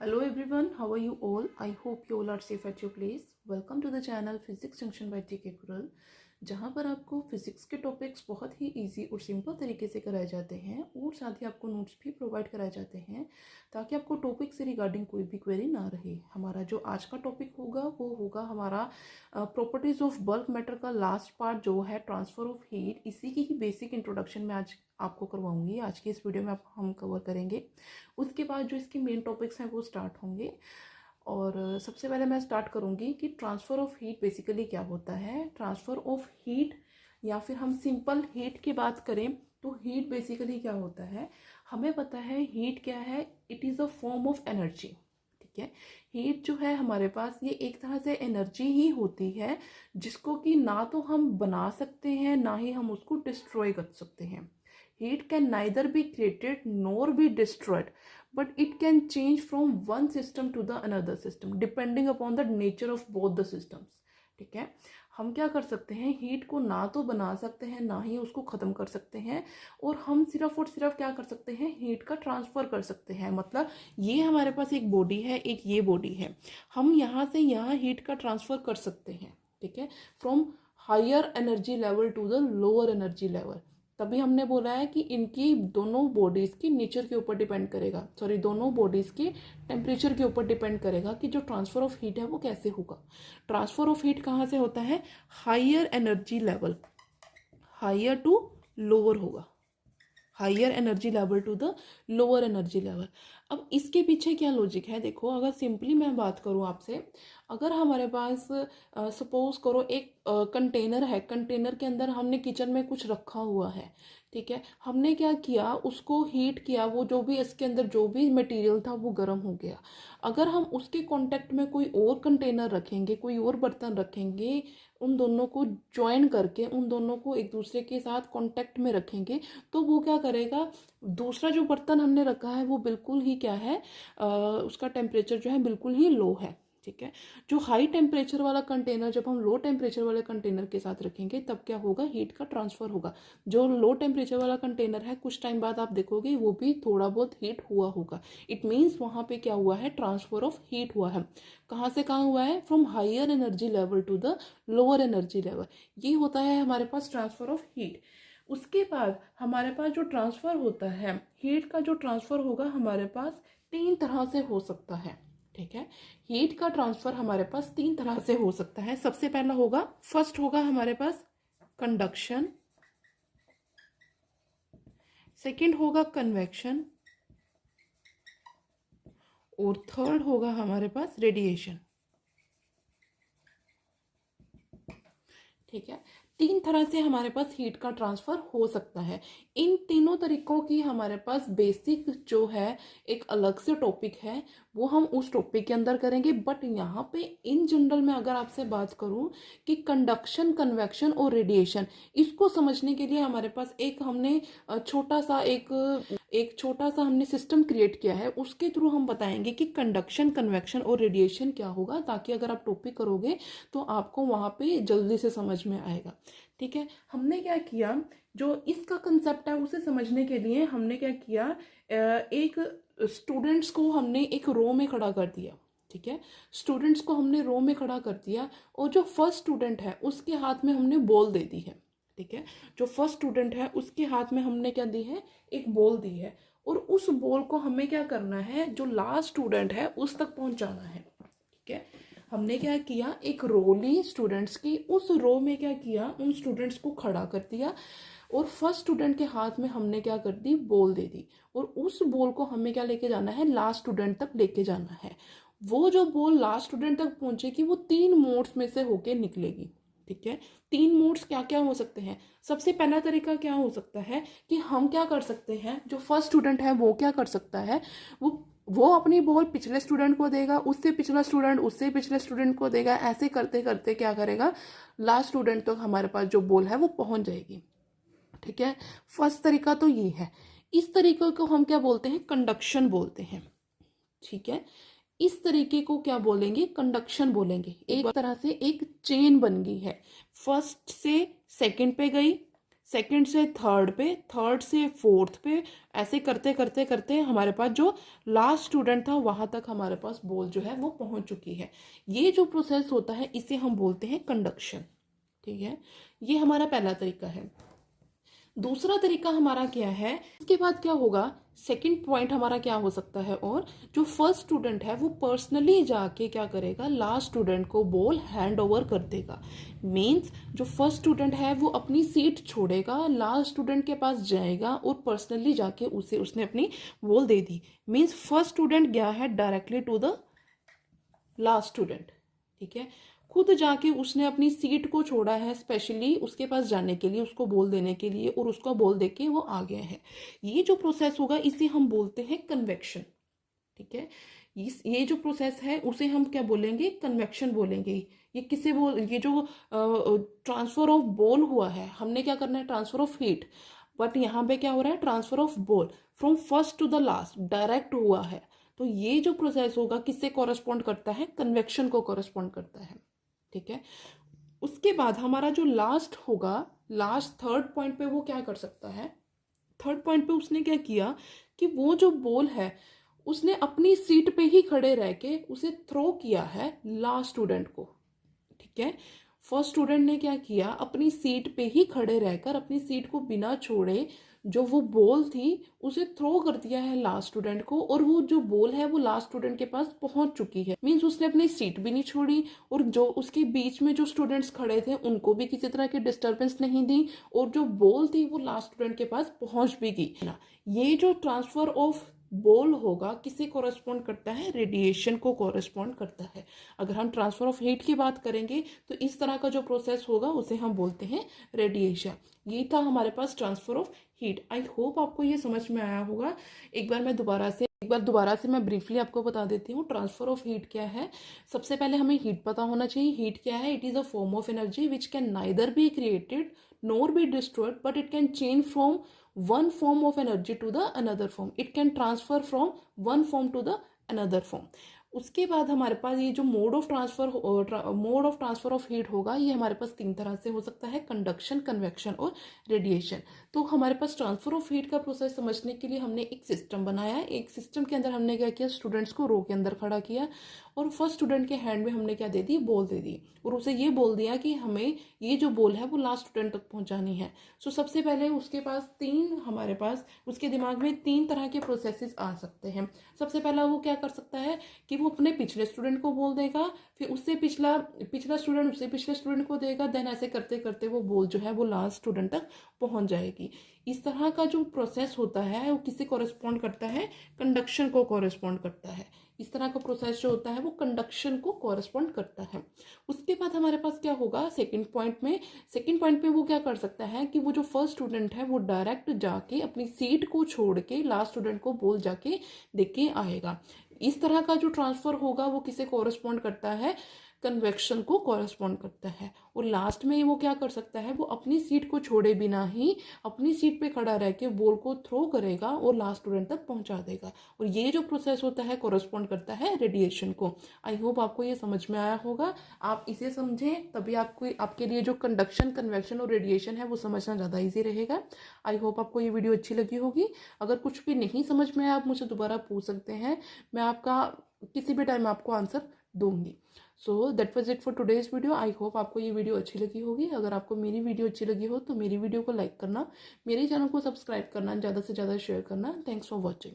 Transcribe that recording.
Hello everyone, how are you all? I hope you all are safe at your place. Welcome to the channel Physics Junction by TK Kural, जहाँ पर आपको physics के topics बहुत ही easy और simple तरीके से कराए जाते हैं और साथ ही आपको नोट्स भी प्रोवाइड कराए जाते हैं ताकि आपको टॉपिक से रिगार्डिंग कोई भी क्वेरी ना रहे। हमारा जो आज का टॉपिक होगा वो होगा हमारा प्रॉपर्टीज़ ऑफ बल्क मैटर का लास्ट पार्ट जो है ट्रांसफ़र ऑफ हीट। इसी की ही बेसिक इंट्रोडक्शन में आज आपको करवाऊंगी। आज की इस वीडियो में हम कवर करेंगे। उसके बाद जो इसके मेन टॉपिक्स हैं वो स्टार्ट होंगे। और सबसे पहले मैं स्टार्ट करूंगी कि ट्रांसफ़र ऑफ हीट बेसिकली क्या होता है। ट्रांसफ़र ऑफ हीट या फिर हम सिंपल हीट की बात करें तो हीट बेसिकली क्या होता है, हमें पता है हीट क्या है। It is a form of energy. ठीक है, हीट जो है हमारे पास ये एक तरह से एनर्जी ही होती है जिसको कि ना तो हम बना सकते हैं ना ही हम उसको डिस्ट्रॉय कर सकते हैं। Heat can neither be created NOR be destroyed but it can change from one system to the another system depending upon the nature of both the systems। ठीक है, हम क्या कर सकते हैं, हीट को ना तो बना सकते हैं ना ही उसको ख़त्म कर सकते हैं, और हम सिर्फ और सिर्फ क्या कर सकते हैं, हीट का ट्रांसफ़र कर सकते हैं। मतलब ये हमारे पास एक बॉडी है, एक ये बॉडी है, हम यहाँ से यहाँ हीट का ट्रांसफ़र कर सकते हैं। ठीक है, from higher energy level to the lower energy level. तभी हमने बोला है कि इनकी दोनों बॉडीज़ की नेचर के ऊपर डिपेंड करेगा, दोनों बॉडीज़ के टेम्परेचर के ऊपर डिपेंड करेगा कि जो ट्रांसफ़र ऑफ हीट है वो कैसे होगा। ट्रांसफ़र ऑफ हीट कहाँ से होता है, higher energy level, higher to lower होगा, higher energy level to the lower energy level. अब इसके पीछे क्या लॉजिक है, देखो अगर सिंपली मैं बात करूँ आपसे, अगर हमारे पास सपोज करो एक कंटेनर है, कंटेनर के अंदर हमने किचन में कुछ रखा हुआ है। ठीक है, हमने क्या किया, उसको हीट किया, वो जो भी इसके अंदर जो भी मटेरियल था वो गर्म हो गया। अगर हम उसके कांटेक्ट में कोई और कंटेनर रखेंगे, कोई और बर्तन रखेंगे, उन दोनों को ज्वाइन करके उन दोनों को एक दूसरे के साथ कांटेक्ट में रखेंगे, तो वो क्या करेगा, दूसरा जो बर्तन हमने रखा है वो बिल्कुल ही क्या है, उसका टेम्परेचर जो है बिल्कुल ही लो है। ठीक है, जो हाई टेम्परेचर वाला कंटेनर जब हम लो टेम्परेचर वाले कंटेनर के साथ रखेंगे तब क्या होगा, हीट का ट्रांसफ़र होगा। जो लो टेम्परेचर वाला कंटेनर है कुछ टाइम बाद आप देखोगे वो भी थोड़ा बहुत हीट हुआ होगा। इट मीन्स वहाँ पे क्या हुआ है, ट्रांसफ़र ऑफ हीट हुआ है। कहाँ से कहाँ हुआ है, from higher energy level to the lower energy level. ये होता है हमारे पास ट्रांसफ़र ऑफ हीट। उसके बाद हमारे पास जो ट्रांसफ़र होता है हीट का, जो ट्रांसफ़र होगा हमारे पास तीन तरह से हो सकता है। ठीक है, हीट का ट्रांसफ़र हमारे पास तीन तरह से हो सकता है। सबसे पहला होगा, फर्स्ट होगा हमारे पास कंडक्शन, सेकंड होगा कन्वेक्शन, और थर्ड होगा हमारे पास रेडिएशन। ठीक है, तीन तरह से हमारे पास हीट का ट्रांसफ़र हो सकता है। इन तीनों तरीकों की हमारे पास बेसिक जो है एक अलग से टॉपिक है, वो हम उस टॉपिक के अंदर करेंगे। बट यहाँ पे इन जनरल में अगर आपसे बात करूँ कि कंडक्शन, कन्वेक्शन और रेडिएशन, इसको समझने के लिए हमारे पास एक हमने छोटा सा हमने सिस्टम क्रिएट किया है। उसके थ्रू हम बताएंगे कि कंडक्शन, कन्वेक्शन और रेडिएशन क्या होगा, ताकि अगर आप टॉपिक करोगे तो आपको वहाँ पे जल्दी से समझ में आएगा। ठीक है, हमने क्या किया, जो इसका कंसेप्ट है उसे समझने के लिए हमने क्या किया, एक स्टूडेंट्स को हमने एक रो में खड़ा कर दिया। ठीक है, स्टूडेंट्स को हमने रो में खड़ा कर दिया, और जो फर्स्ट स्टूडेंट है उसके हाथ में हमने बॉल दे दी है। ठीक है, जो फर्स्ट स्टूडेंट है उसके हाथ में हमने क्या दी है, एक बॉल दी है, और उस बॉल को हमें क्या करना है, जो लास्ट स्टूडेंट है उस तक पहुंचाना है। ठीक है, हमने क्या किया, एक रो ली स्टूडेंट्स की, उस रो में क्या किया, उन स्टूडेंट्स को खड़ा कर दिया, और फर्स्ट स्टूडेंट के हाथ में हमने क्या कर दी, बॉल दे दी, और उस बॉल को हमें क्या लेके जाना है, लास्ट स्टूडेंट तक लेके जाना है। वो जो बॉल लास्ट स्टूडेंट तक पहुंचेगी वो तीन मोड्स में से होके निकलेगी। ठीक है, तीन मोड्स क्या क्या हो सकते हैं, सबसे पहला तरीका क्या हो सकता है कि हम क्या कर सकते हैं, जो फर्स्ट स्टूडेंट है वो क्या कर सकता है, वो अपनी बॉल पिछले स्टूडेंट को देगा, उससे पिछला स्टूडेंट उससे पिछले स्टूडेंट को देगा, ऐसे करते करते क्या करेगा, लास्ट स्टूडेंट तक हमारे पास जो बॉल है वो पहुंच जाएगी। ठीक है, फर्स्ट तरीका तो ये है। इस तरीके को हम क्या बोलते हैं, कंडक्शन बोलते हैं। ठीक है, इस तरीके को क्या बोलेंगे, कंडक्शन बोलेंगे। एक तरह से एक चेन बन गई है, फर्स्ट से सेकंड पे गई, सेकंड से थर्ड पे, थर्ड से फोर्थ पे, ऐसे करते करते करते हमारे पास जो लास्ट स्टूडेंट था वहां तक हमारे पास बॉल जो है वो पहुंच चुकी है। ये जो प्रोसेस होता है इसे हम बोलते हैं कंडक्शन। ठीक है, ये हमारा पहला तरीका है। दूसरा तरीका हमारा क्या है, इसके बाद क्या होगा, सेकंड पॉइंट हमारा क्या हो सकता है, और जो फर्स्ट स्टूडेंट है वो पर्सनली जाके क्या करेगा, लास्ट स्टूडेंट को बॉल हैंड ओवर कर देगा। मीन्स जो फर्स्ट स्टूडेंट है वो अपनी सीट छोड़ेगा, लास्ट स्टूडेंट के पास जाएगा और पर्सनली जाके उसने अपनी बॉल दे दी। मीन्स फर्स्ट स्टूडेंट गया है directly to the last student. ठीक है, खुद जाके उसने अपनी सीट को छोड़ा है स्पेशली उसके पास जाने के लिए, उसको बोल देने के लिए, और उसको बोल दे के वो आ गया है। ये जो प्रोसेस होगा इसे हम बोलते हैं कन्वेक्शन। ठीक है, ये जो प्रोसेस है उसे हम क्या बोलेंगे, कन्वेक्शन बोलेंगे। ये किसे बोल, ये जो ट्रांसफर ऑफ बॉल हुआ है, हमने क्या करना है, ट्रांसफर ऑफ हीट, बट यहाँ पे क्या हो रहा है, transfer of ball from first to the last direct हुआ है। तो ये जो प्रोसेस होगा किससे कॉरेस्पॉन्ड करता है, कन्वेक्शन को कॉरेस्पॉन्ड करता है। ठीक है, उसके बाद हमारा जो लास्ट होगा, लास्ट थर्ड पॉइंट पे वो क्या कर सकता है, थर्ड पॉइंट पे उसने क्या किया कि वो जो बॉल है उसने अपनी सीट पे ही खड़े रह के उसे थ्रो किया है लास्ट स्टूडेंट को। ठीक है, फर्स्ट स्टूडेंट ने क्या किया, अपनी सीट पे ही खड़े रहकर अपनी सीट को बिना छोड़े जो वो बॉल थी उसे थ्रो कर दिया है लास्ट स्टूडेंट को, और वो जो बॉल है वो लास्ट स्टूडेंट के पास पहुंच चुकी है। मीन्स उसने अपनी सीट भी नहीं छोड़ी, और जो उसके बीच में जो स्टूडेंट्स खड़े थे उनको भी किसी तरह की डिस्टर्बेंस नहीं दी, और जो बॉल थी वो लास्ट स्टूडेंट के पास पहुंच भी गई ना। ये जो ट्रांसफर ऑफ बॉल होगा किसे कॉरेस्पॉन्ड करता है, रेडिएशन को कॉरेस्पॉन्ड करता है। अगर हम ट्रांसफर ऑफ हीट की बात करेंगे तो इस तरह का जो प्रोसेस होगा उसे हम बोलते हैं रेडिएशन। ये था हमारे पास transfer of heat. I hope आपको ये समझ में आया होगा। एक बार दोबारा से मैं ब्रीफली आपको बता देती हूँ ट्रांसफर ऑफ हीट क्या है। सबसे पहले हमें हीट पता होना चाहिए। हीट क्या है, it is a form of energy which can neither be created NOR be destroyed, but it can change from one form of energy to the another form. It can transfer from one form to the another form. उसके बाद हमारे पास ये जो mode of transfer of heat होगा ये हमारे पास तीन तरह से हो सकता है, कंडक्शन, कन्वेक्शन और रेडिएशन। तो हमारे पास ट्रांसफर ऑफ हीट का प्रोसेस समझने के लिए हमने एक सिस्टम बनाया। एक सिस्टम के अंदर हमने क्या किया, स्टूडेंट्स को रो के अंदर खड़ा किया, और फर्स्ट स्टूडेंट के हैंड में हमने क्या दे दी, बॉल दे दी, और उसे ये बोल दिया कि हमें ये जो बॉल है वो लास्ट स्टूडेंट तक पहुंचानी है। सो सबसे पहले उसके पास उसके दिमाग में तीन तरह के प्रोसेसेस आ सकते हैं। सबसे पहला वो क्या कर सकता है कि वो अपने पिछले स्टूडेंट को बोल देगा, फिर उससे पिछला स्टूडेंट उससे पिछले स्टूडेंट को देगा, देन ऐसे करते करते वो बॉल जो है वो लास्ट स्टूडेंट तक पहुंच जाएगी। इस तरह का जो प्रोसेस होता है वो किसे कॉरेस्पॉन्ड करता है, कंडक्शन को कॉरेस्पॉन्ड करता है। इस तरह का प्रोसेस जो होता है वो कंडक्शन को कॉरेस्पॉन्ड करता है। उसके बाद हमारे पास क्या होगा, सेकंड पॉइंट में वो क्या कर सकता है कि वो जो फर्स्ट स्टूडेंट है वो डायरेक्ट जाके अपनी सीट को छोड़ के लास्ट स्टूडेंट को बॉल जाके देख के आएगा। इस तरह का जो ट्रांसफर होगा वो किसे कॉरेस्पॉन्ड करता है, कन्वेक्शन को कॉरेस्पॉन्ड करता है। और लास्ट में वो क्या कर सकता है, वो अपनी सीट को छोड़े बिना ही अपनी सीट पे खड़ा रह के बॉल को थ्रो करेगा और लास्ट स्टूडेंट तक पहुंचा देगा। और ये जो प्रोसेस होता है कॉरेस्पॉन्ड करता है रेडिएशन को। आई होप आपको ये समझ में आया होगा। आप इसे समझें तभी आपके लिए जो कंडक्शन, कन्वेक्शन और रेडिएशन है वो समझना ज़्यादा ईजी रहेगा। आई होप आपको ये वीडियो अच्छी लगी होगी। अगर कुछ भी नहीं समझ में आया आप मुझे दोबारा पूछ सकते हैं, मैं आपका किसी भी टाइम आपको आंसर दूंगी। So that was it for today's video. I hope आपको ये वीडियो अच्छी लगी होगी। अगर आपको मेरी वीडियो अच्छी लगी हो तो मेरी वीडियो को लाइक करना, मेरे चैनल को सब्सक्राइब करना, ज़्यादा से ज़्यादा शेयर करना। Thanks for watching.